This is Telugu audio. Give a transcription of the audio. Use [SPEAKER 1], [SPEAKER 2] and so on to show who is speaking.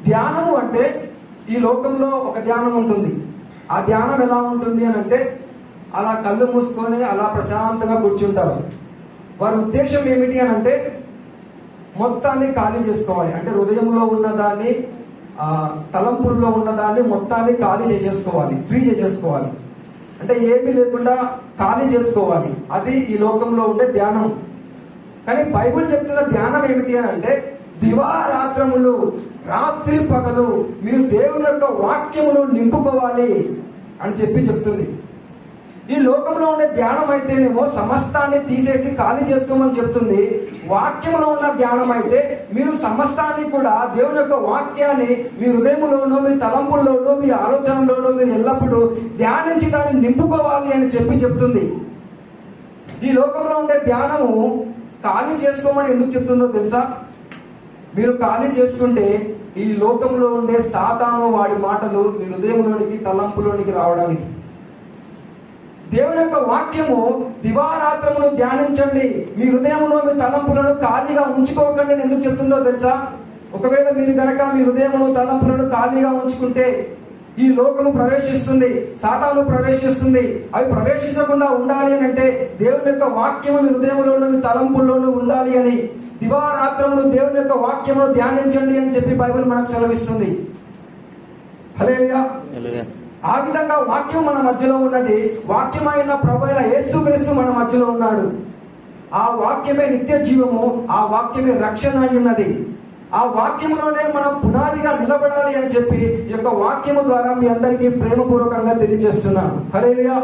[SPEAKER 1] ధ్యానము అంటే ఈ లోకంలో ఒక ధ్యానం ఉంటుంది. ఆ ధ్యానం ఎలా ఉంటుంది అని అంటే, అలా కళ్ళు మూసుకొని అలా ప్రశాంతంగా కూర్చుంటారు. వారి ఉద్దేశం ఏమిటి అని అంటే, మొత్తాన్ని ఖాళీ చేసుకోవాలి. అంటే హృదయంలో ఉన్నదాన్ని, తలంపుల్లో ఉన్నదాన్ని మొత్తాన్ని ఖాళీ చేసేసుకోవాలి, ఫ్రీ చేసేసుకోవాలి. అంటే ఏమీ లేకుండా ఖాళీ చేసుకోవాలి. అది ఈ లోకంలో ఉండే ధ్యానం. కానీ బైబిల్ చెప్తున్న ధ్యానం ఏమిటి అని అంటే, దివారాత్రములు, రాత్రి పగలు మీరు దేవుని యొక్క వాక్యమును నింపుకోవాలి అని చెప్తుంది. ఈ లోకంలో ఉండే ధ్యానం అయితేనేమో సమస్తాన్ని తీసేసి ఖాళీ చేసుకోమని చెప్తుంది. వాక్యంలో ఉన్న ధ్యానం అయితే మీరు సమస్తాన్ని కూడా, దేవుని యొక్క వాక్యాన్ని మీ హృదయంలోనూ, మీ తలంపుల్లోనూ, మీ ఆలోచనలోనూ మీరు ఎల్లప్పుడూ ధ్యానించి దాన్ని నింపుకోవాలి అని చెప్తుంది. ఈ లోకంలో ఉండే ధ్యానము ఖాళీ చేసుకోమని ఎందుకు చెప్తుందో తెలుసా? మీరు ఖాళీ చేసుకుంటే ఈ లోకంలో ఉండే సాతాను వాడి మాటలు మీ హృదయంలోనికి, తలంపులోనికి రావడానికి. దేవుని యొక్క వాక్యము దివారాత్రమును ధ్యానించండి, మీ హృదయమును, మీ తలంపులను ఖాళీగా ఉంచుకోకండి అని ఎందుకు చెప్తుందో తెలుసా? ఒకవేళ మీరు గనక మీ హృదయమును, తలంపులను ఖాళీగా ఉంచుకుంటే ఈ లోకము ప్రవేశిస్తుంది, సాతాను ప్రవేశిస్తుంది. అవి ప్రవేశించకుండా ఉండాలి అని అంటే దేవుని యొక్క వాక్యము మీ హృదయంలోనూ, మీ తలంపుల్లోనూ ఉండాలి అని దివారాత్రములు దేవుని యొక్క వాక్యమును ధ్యానించండి అని చెప్పి బైబిల్ మనకు సెలవిస్తుంది. హల్లెలూయా. ఆ విధంగా వాక్యం మన మధ్యలో ఉన్నది. వాక్యమైన ప్రభువైన యేసుక్రీస్తు మన మధ్యలో ఉన్నాడు. ఆ వాక్యమే నిత్య జీవము, ఆ వాక్యమే రక్షణ అయి ఉన్నది. ఆ వాక్యంలోనే మనం పునాదిగా నిలబడాలి అని చెప్పి ఈ యొక్క వాక్యము ద్వారా మీ అందరికీ ప్రేమపూర్వకంగా తెలియజేస్తున్నాను. హల్లెలూయా.